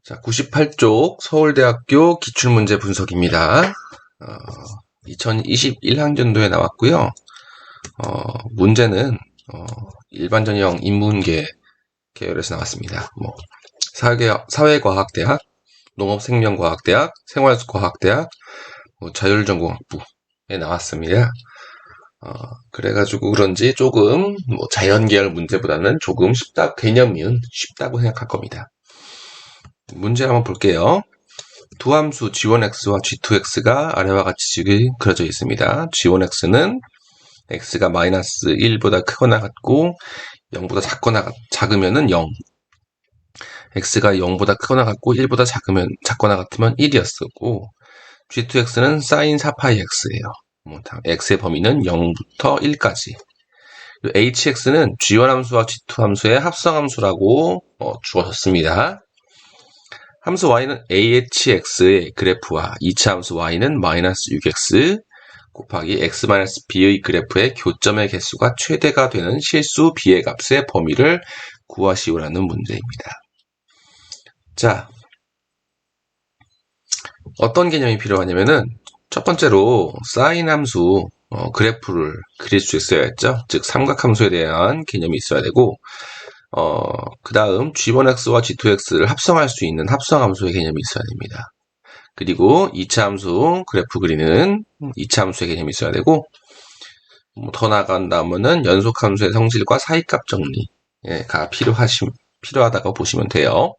자, 98쪽 서울대학교 기출문제 분석입니다. 2021학년도에 나왔고요. 문제는 일반전형 인문계 계열에서 나왔습니다. 사회과학대학, 농업생명과학대학, 생활과학대학, 자율전공학부에 나왔습니다. 그래가지고 그런지 조금 자연계열 문제보다는 조금 개념은 쉽다고 생각할 겁니다. 문제 한번 볼게요. 두 함수 g1x와 g2x가 아래와 같이 그려져 있습니다. g1x는 x가 마이너스 1보다 크거나 같고 0보다 작으면은 0. x가 0보다 크거나 같고 1보다 작거나 같으면 1이었었고 g2x는 sin 4파이 x예요. x의 범위는 0부터 1까지. hx는 g1 함수와 g2 함수의 합성함수라고 주어졌습니다. 함수 y는 ahx의 그래프와 2차 함수 y는 마이너스 6x 곱하기 x-b의 그래프의 교점의 개수가 최대가 되는 실수 b의 값의 범위를 구하시오라는 문제입니다. 자, 어떤 개념이 필요하냐면은 첫 번째로 사인 함수 그래프를 그릴 수 있어야겠죠. 즉 삼각함수에 대한 개념이 있어야 되고 그 다음 g1x와 g2x를 합성할 수 있는 합성함수의 개념이 있어야 됩니다. 그리고 2차 함수 그래프 그리는 2차 함수의 개념이 있어야 되고 더 나아간다면은 연속함수의 성질과 사이값 정리가 필요하다고 보시면 돼요.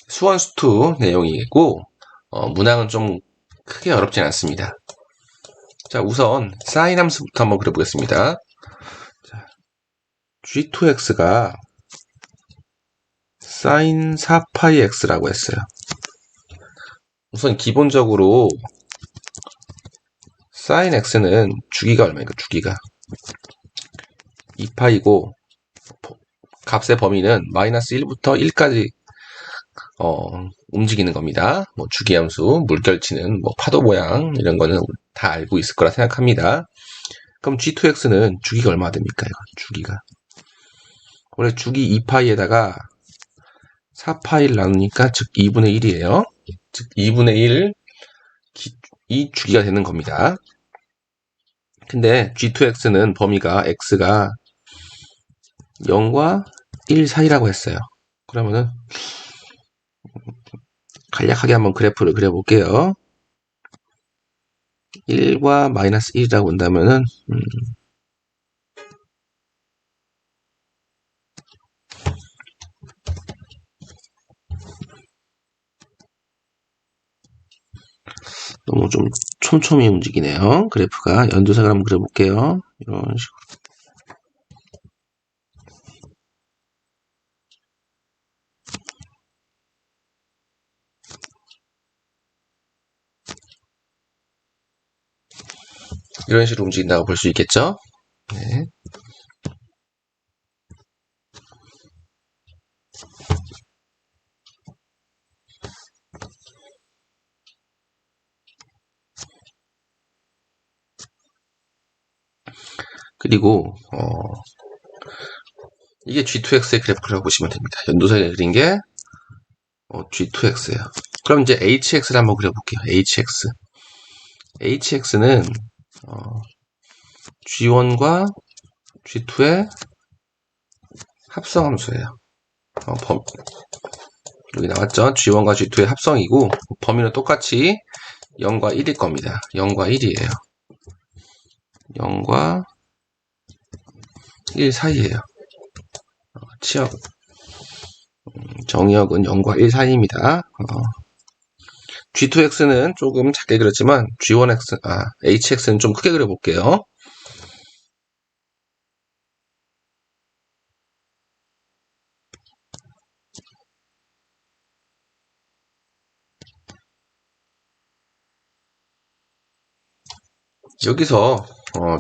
수원 수투 내용이고 문항은 좀 크게 어렵진 않습니다. 자, 우선 사인 함수부터 한번 그려보겠습니다. 자, g2x가 sin 4파이 x라고 했어요. 우선 기본적으로 sin x는 주기가 얼마입니까? 주기가 2파이고 값의 범위는 마이너스 1부터 1까지 움직이는 겁니다. 주기함수, 물결치는 파도 모양 이런 거는 다 알고 있을 거라 생각합니다. 그럼 g2x는 주기가 얼마 됩니까? 이거 주기가 원래 주기 2파이에다가 4파이를 나누니까 즉 2분의 1이에요. 즉 2분의 1 이 주기가 되는 겁니다. 근데 g2x는 범위가 x가 0과 1 사이라고 했어요. 그러면은 간략하게 한번 그래프를 그려볼게요. 1과 마이너스 1이라고 본다면은 너무 좀 촘촘히 움직이네요. 그래프가 연두색을 한번 그려볼게요. 이런 식으로. 이런 식으로 움직인다고 볼 수 있겠죠? 네. 그리고 이게 g2x의 그래프라고 보시면 됩니다. 연두색에 그린 게 g2x예요. 그럼 이제 hx를 한번 그려볼게요. hx는 g1과 g2의 합성함수예요. 여기 나왔죠? g1과 g2의 합성이고 범위는 똑같이 0과 1일 겁니다. 0과 1이에요. 0과 1 사이에요. 정의역은 0과 1 사이입니다. g2x는 조금 작게 그렸지만 hx는 좀 크게 그려볼게요. 여기서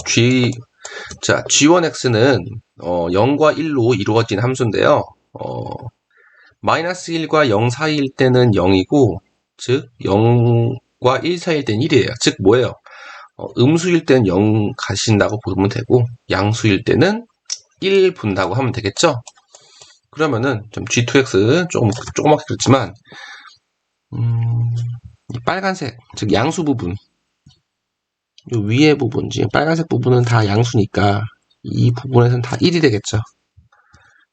g1x는 0과 1로 이루어진 함수인데요. 마이너스 1과 0 사이일 때는 0이고 즉 0과 1 사이일 때는 1이에요. 즉 뭐예요? 음수일 때는 0 가신다고 보면 되고 양수일 때는 1 본다고 하면 되겠죠? 그러면은 좀 G2X 조그맣게 그렸지만 이 빨간색, 즉 양수 부분, 이 위에 부분, 지금 빨간색 부분은 다 양수니까 이 부분에서는 다 1이 되겠죠.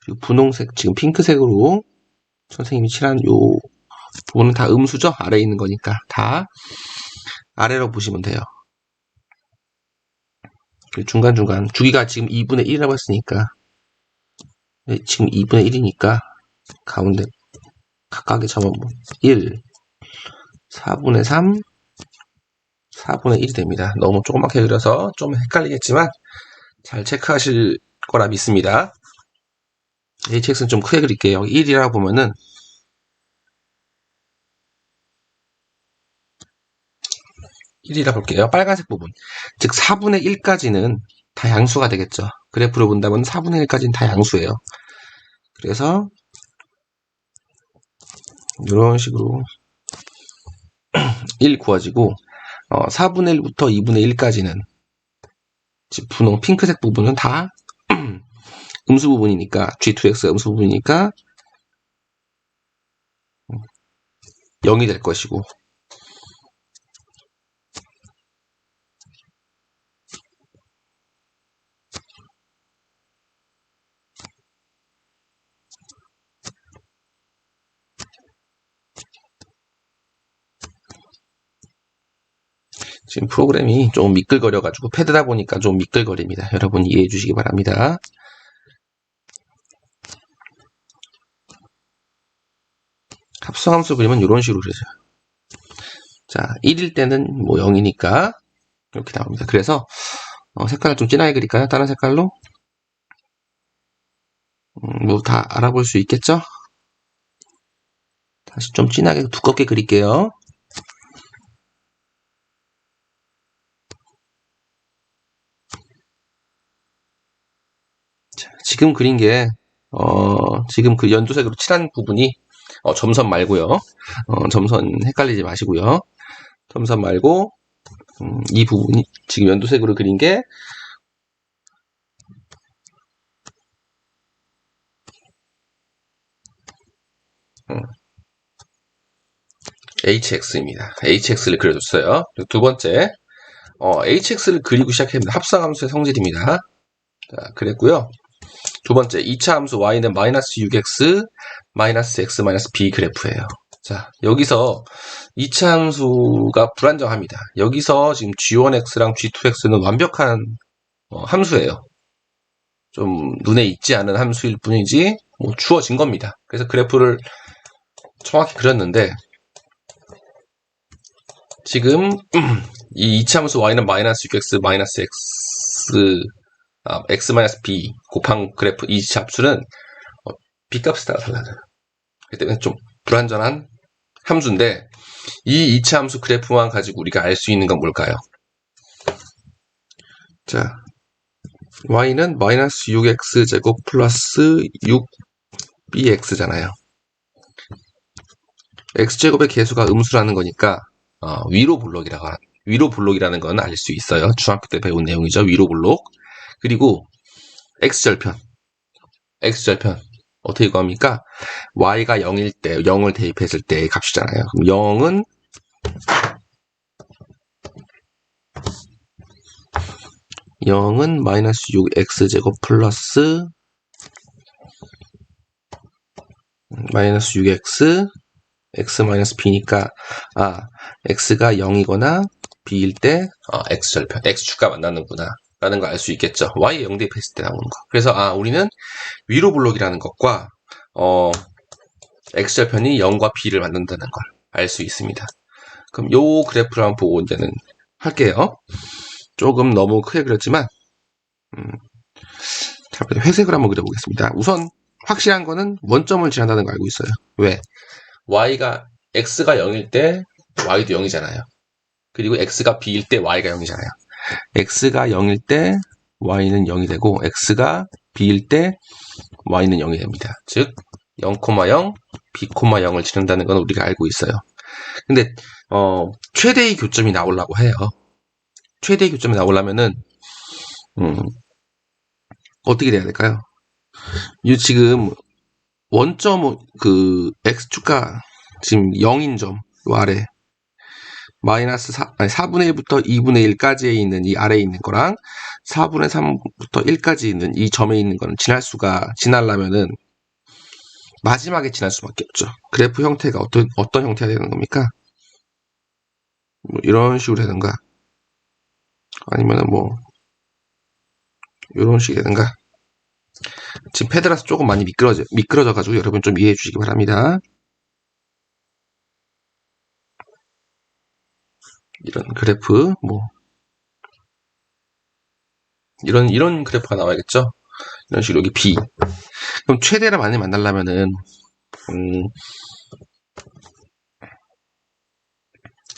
그리고 분홍색, 지금 핑크색으로 선생님이 칠한 요 부분은 다 음수죠. 아래에 있는 거니까 다 아래로 보시면 돼요. 중간중간 주기가 지금 2분의 1이라고 했으니까 지금 2분의 1이니까 가운데 각각의 점은 1, 4분의 3, 4분의 1이 됩니다. 너무 조그맣게 그려서 좀 헷갈리겠지만 잘 체크하실 거라 믿습니다. HX는 좀 크게 그릴게요. 1이라고 보면은 1이라 볼게요. 빨간색 부분. 즉 4분의 1까지는 다 양수가 되겠죠. 그래프를 본다면 4분의 1까지는 다 양수예요. 그래서 이런 식으로 1 구워지고 4분의 1부터 2분의 1까지는 분홍 핑크색 부분은 다 음수 부분이니까 G2X가 음수 부분이니까 0이 될 것이고 지금 프로그램이 좀 미끌거려가지고 패드다 보니까 좀 미끌거립니다. 여러분 이해해 주시기 바랍니다. 합성함수 그리면 이런 식으로 그려져요. 자, 1일 때는 뭐 0이니까 이렇게 나옵니다. 그래서 색깔을 좀 진하게 그릴까요? 다른 색깔로? 뭐 다 알아볼 수 있겠죠? 다시 좀 진하게 두껍게 그릴게요. 자, 지금 그린 게 지금 그 연두색으로 칠한 부분이 점선 말고요. 점선 헷갈리지 마시고요. 점선 말고 이 부분이 지금 연두색으로 그린 게 HX입니다. HX를 그려줬어요. 두 번째, HX를 그리고 시작합니다. 합성함수의 성질입니다. 자, 그랬고요. 두 번째, 2차 함수 y는 마이너스 6x, 마이너스 x, 마이너스 b 그래프예요. 자, 여기서 2차 함수가 불안정합니다. 여기서 지금 g1x랑 g2x는 완벽한 함수예요. 좀 눈에 익지 않은 함수일 뿐이지 뭐 주어진 겁니다. 그래서 그래프를 정확히 그렸는데 지금 이 2차 함수 y는 마이너스 6x, 마이너스 x, 마이너스 b 곱한 그래프 이 합수는 b값에 따라 달라져요. 그렇기 때문에 좀 불완전한 함수인데 이 2차 함수 그래프만 가지고 우리가 알 수 있는 건 뭘까요? 자, y는 마이너스 6x제곱 플러스 6bx잖아요. x제곱의 개수가 음수라는 거니까 위로 블록이라는 건 알 수 있어요. 중학교 때 배운 내용이죠. 위로 블록. 그리고 x절편 어떻게 구합니까? y가 0일 때 0을 대입했을 때의 값이잖아요. 그럼 0은 마이너스 6x제곱 플러스 마이너스 6x x 마이너스 b니까 x가 0이거나 b일 때 x절편 x축가 만나는구나 라는 걸 알 수 있겠죠. y에 0 대입했을 때 나오는 거. 그래서 우리는 위로 블록이라는 것과 x절편이 0과 b를 만든다는 걸 알 수 있습니다. 그럼 요 그래프를 한번 보고 이제는 할게요. 조금 너무 크게 그렸지만 자, 회색을 한번 그려보겠습니다. 우선 확실한 거는 원점을 지난다는 거 알고 있어요. 왜? x가 0일 때 y도 0이잖아요. 그리고 x가 b일 때 y가 0이잖아요. x가 0일 때 y는 0이 되고 x가 b일 때 y는 0이 됩니다. 즉 0,0, b,0을 지른다는 건 우리가 알고 있어요. 근데 최대의 교점이 나오려고 해요. 최대의 교점이 나오려면은 어떻게 돼야 될까요? 지금 원점 그 x축가 지금 0인 점, 요 아래 마이너스 4분의 1부터 2분의 1까지에 있는 이 아래에 있는 거랑 4분의 3부터 1까지 있는 이 점에 있는 거는 지나려면은 마지막에 지날 수밖에 없죠. 그래프 형태가 어떤 형태가 되는 겁니까? 뭐 이런 식으로 되는가? 아니면은 뭐 이런 식이 되는가? 지금 패드라서 조금 많이 미끄러져가지고 여러분 좀 이해해 주시기 바랍니다. 이런 그래프, 뭐, 이런 그래프가 나와야겠죠? 이런 식으로 여기 B. 그럼 최대를 많이 만나려면은,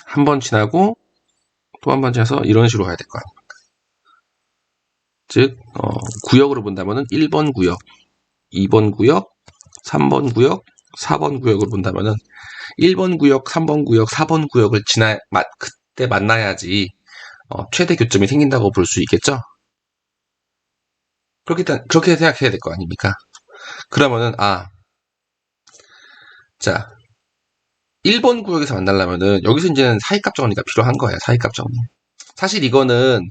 한 번 지나고, 또 한 번 지나서 이런 식으로 가야 될 거 아닙니까? 즉, 구역으로 본다면은 1번 구역, 2번 구역, 3번 구역, 4번 구역으로 본다면은 1번 구역, 3번 구역, 4번 구역을 그때 만나야지 최대 교점이 생긴다고 볼 수 있겠죠? 그렇게 생각해야 될 거 아닙니까? 그러면은 자 1번 구역에서 만나려면은 여기서 이제는 사이값 정리가 필요한 거예요. 사이값 정리. 사실 이거는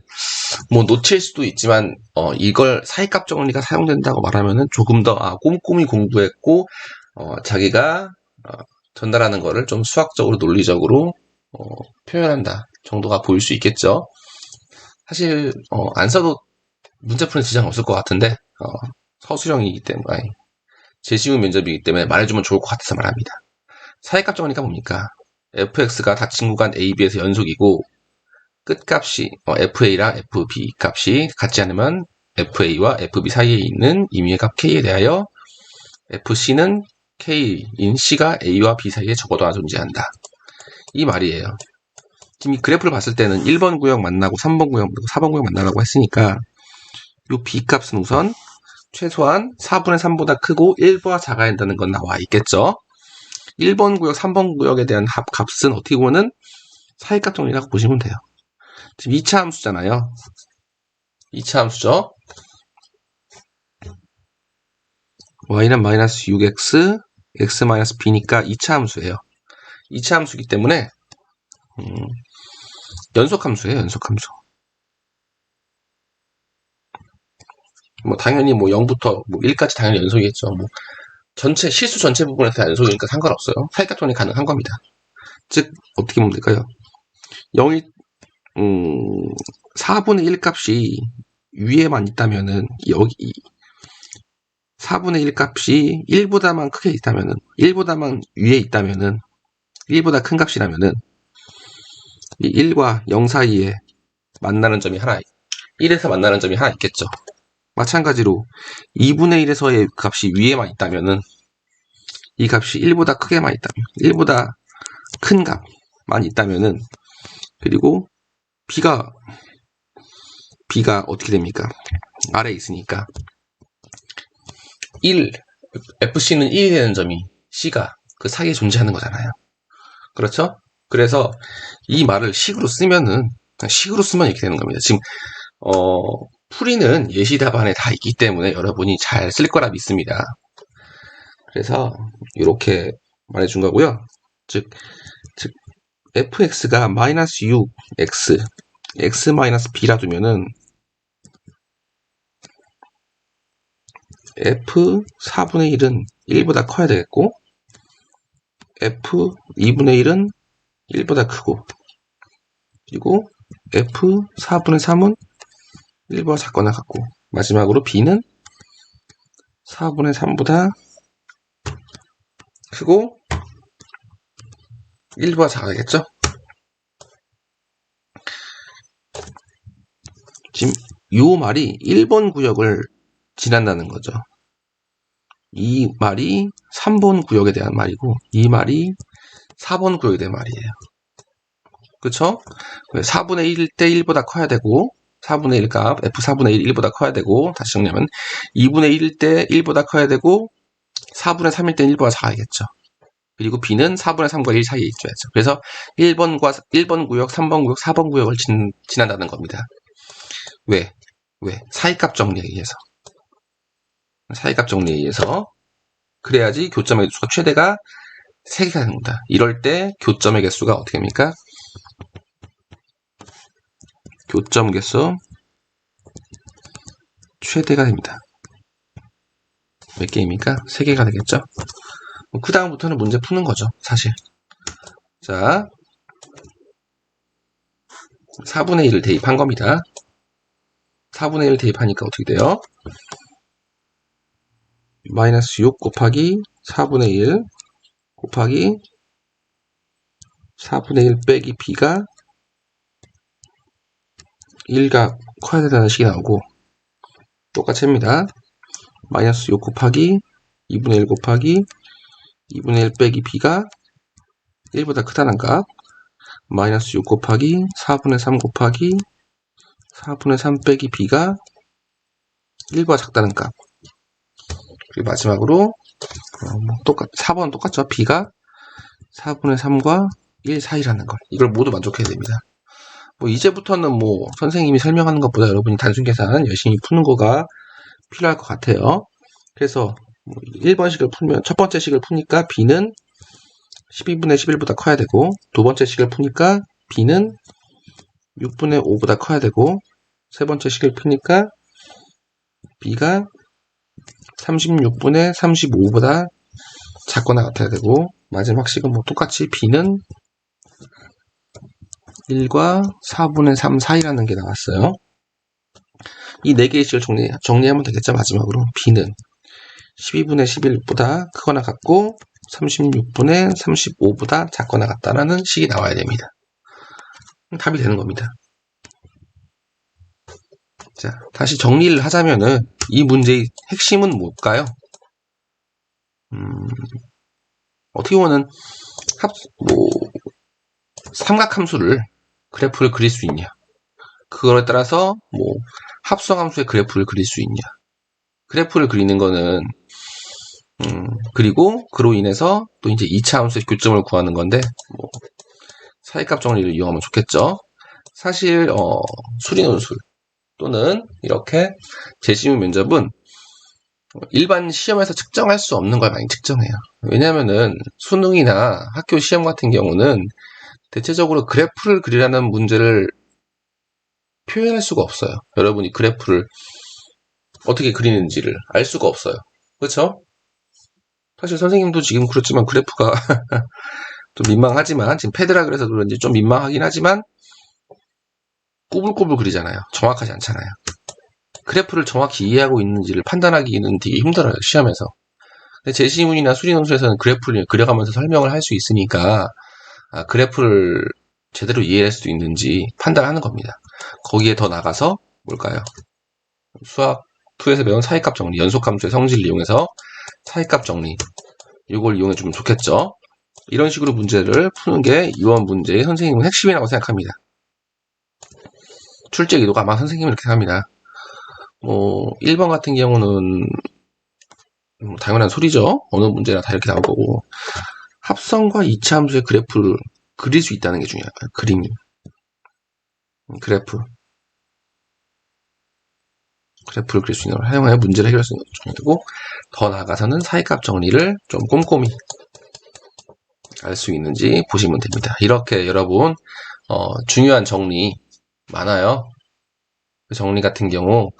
뭐 놓칠 수도 있지만 이걸 사이값 정리가 사용된다고 말하면은 조금 더 꼼꼼히 공부했고 자기가 전달하는 거를 좀 수학적으로 논리적으로 표현한다 정도가 보일 수 있겠죠. 사실 안 써도 문제 푸는 지장 없을 것 같은데 서술형이기 때문에 제시문 면접이기 때문에 말해주면 좋을 것 같아서 말합니다. 사이값 정리가 뭡니까? fx가 닫힌 구간 AB에서 연속이고 끝값이 FA랑 FB 값이 같지 않으면 FA와 FB 사이에 있는 임의의 값 K에 대하여 FC는 K인 C가 A와 B 사이에 적어도 하나 존재한다. 이 말이에요. 지금 이 그래프를 봤을 때는 1번 구역 만나고 3번 구역 만나고 4번 구역 만나라고 했으니까 이 B 값은 우선 최소한 4분의 3보다 크고 1보다 작아야 한다는 건 나와 있겠죠. 1번 구역, 3번 구역에 대한 값은 어떻게 보면 사이값 정리라고 보시면 돼요. 지금 2차 함수잖아요. 2차 함수죠. y는 마이너스 6x, x 마이너스 b니까 2차 함수예요. 2차 함수이기 때문에 연속함수예요. 연속함수. 뭐 당연히 뭐 0부터 뭐 1까지 당연히 연속이겠죠. 뭐 실수 전체 부분에서 연속이니까 상관없어요. 사이값 정리 가능한 겁니다. 즉 어떻게 보면 될까요? 0이 4분의 1 값이 위에만 있다면은 여기 4분의 1 값이 1보다만 크게 있다면은 1보다만 위에 있다면은 1보다 큰 값이라면은 이 1과 0 사이에 만나는 점이 하나 1에서 만나는 점이 하나 있겠죠. 마찬가지로 2분의 1에서의 값이 위에만 있다면은 이 값이 1보다 크게만 있다면 1보다 큰 값만 있다면은 그리고 B가 어떻게 됩니까? 아래에 있으니까 1 FC는 1이 되는 점이 C가 그 사이에 존재하는 거잖아요. 그렇죠? 그래서 이 말을 식으로 쓰면 이렇게 되는 겁니다. 지금 풀이는 예시 답안에 다 있기 때문에 여러분이 잘 쓸 거라 믿습니다. 그래서 이렇게 말해준 거고요. 즉 fx가 마이너스 6x x 마이너스 b라 두면은 f 4분의 1은 1보다 커야 되겠고 f 2분의 1은 1보다 크고 그리고 f 4분의 3은 1보다 작거나 같고 마지막으로 b는 4분의 3보다 크고 1보다 작아야겠죠? 지금 이 말이 1번 구역을 지난다는 거죠. 이 말이 3번 구역에 대한 말이고 이 말이 4번 구역에 대한 말이에요. 그쵸? 4분의 1 때 1보다 커야 되고 4분의 1 값 f 4분의 1 1보다 커야 되고 다시 정리하면 2분의 1 때 1보다 커야 되고 4분의 3일 때 1보다 작아야겠죠. 그리고 b는 4분의 3과 1 사이에 있어야죠. 그래서 1번 구역, 3번 구역, 4번 구역을 지난다는 겁니다. 왜? 사이값 정리에 의해서. 사이값 정리에 의해서 그래야지 교점의 개수가 최대가 3개가 됩니다. 이럴 때 교점의 개수가 어떻게 됩니까? 교점 개수 최대가 됩니다. 몇 개입니까? 3개가 되겠죠? 그 다음부터는 문제 푸는 거죠, 사실. 자, 4분의 1을 대입한 겁니다. 4분의 1 대입하니까 어떻게 돼요? 마이너스 6 곱하기 4분의 1 곱하기 4분의 1 빼기 b가 1가 커야 된다는 식이 나오고, 똑같이 합니다. 마이너스 6 곱하기 2분의 1 곱하기 2분의 1 빼기 b가 1보다 크다는 값, 마이너스 6 곱하기 4분의 3 곱하기 4분의 3 빼기 b가 1보다 작다는 값. 그리고 마지막으로 4번은 똑같죠. b가 4분의 3과 1 사이라는 걸. 이걸 모두 만족해야 됩니다. 이제부터는 선생님이 설명하는 것보다 여러분이 단순 계산 열심히 푸는 거가 필요할 것 같아요. 그래서 1번 식을 풀면 첫 번째 식을 푸니까 b는 12분의 11보다 커야 되고, 두 번째 식을 푸니까 b는 6분의 5보다 커야 되고, 세 번째 식을 푸니까 b가 36분의 35보다 작거나 같아야 되고, 마지막 식은 똑같이 b는 1과 4분의 3 사이라는 게 나왔어요. 이 4개의 식을 정리하면 되겠죠. 마지막으로 b는 12분의 11보다 크거나 같고 36분의 35보다 작거나 같다라는 식이 나와야 됩니다. 답이 되는 겁니다. 자, 다시 정리를 하자면은 이 문제의 핵심은 뭘까요? 어떻게 보면 삼각함수를 그래프를 그릴 수 있냐, 그거에 따라서 합성함수의 그래프를 그릴 수 있냐, 그래프를 그리는 거는 그리고 그로 인해서 또 이제 2차 함수의 교점을 구하는 건데 사이값 정리를 이용하면 좋겠죠. 사실 수리논술 또는 이렇게 재시험 면접은 일반 시험에서 측정할 수 없는 걸 많이 측정해요. 왜냐하면은 수능이나 학교 시험 같은 경우는 대체적으로 그래프를 그리라는 문제를 표현할 수가 없어요. 여러분이 그래프를 어떻게 그리는지를 알 수가 없어요. 그렇죠? 사실 선생님도 지금 그렇지만 그래프가 좀 민망하지만, 지금 패드라 그래서 그런지 좀 민망하긴 하지만 꼬불꼬불 그리잖아요. 정확하지 않잖아요. 그래프를 정확히 이해하고 있는지를 판단하기는 되게 힘들어요, 시험에서. 근데 제시문이나 수리논술에서는 그래프를 그려가면서 설명을 할 수 있으니까 그래프를 제대로 이해할 수 있는지 판단하는 겁니다. 거기에 더 나가서 뭘까요? 수학 2에서 배운 사이값 정리, 연속함수의 성질을 이용해서 사이값 정리, 이걸 이용해 주면 좋겠죠. 이런 식으로 문제를 푸는 게 이번 문제의 선생님은 핵심이라고 생각합니다. 출제 기도가 아마 선생님은 이렇게 합니다. 1번 같은 경우는 당연한 소리죠. 어느 문제나 다 이렇게 나올 거고, 합성과 2차 함수의 그래프를 그릴 수 있다는 게 중요해요. 그림, 그래프를 그릴 수 있는 걸 사용하여 문제를 해결할 수 있는 것도 중요하고, 더 나아가서는 사이값 정리를 좀 꼼꼼히 알 수 있는지 보시면 됩니다. 이렇게 여러분 중요한 정리 많아요. 그 정리 같은 경우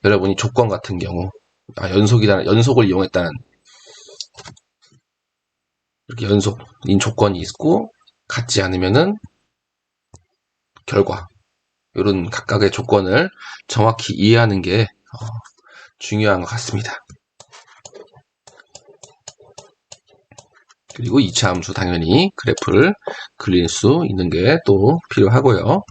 여러분이 조건 같은 경우 연속을 이용했다는 이렇게 연속인 조건이 있고, 같지 않으면은 결과, 이런 각각의 조건을 정확히 이해하는 게 중요한 것 같습니다. 그리고 2차 함수 당연히 그래프를 그릴 수 있는 게 또 필요하고요.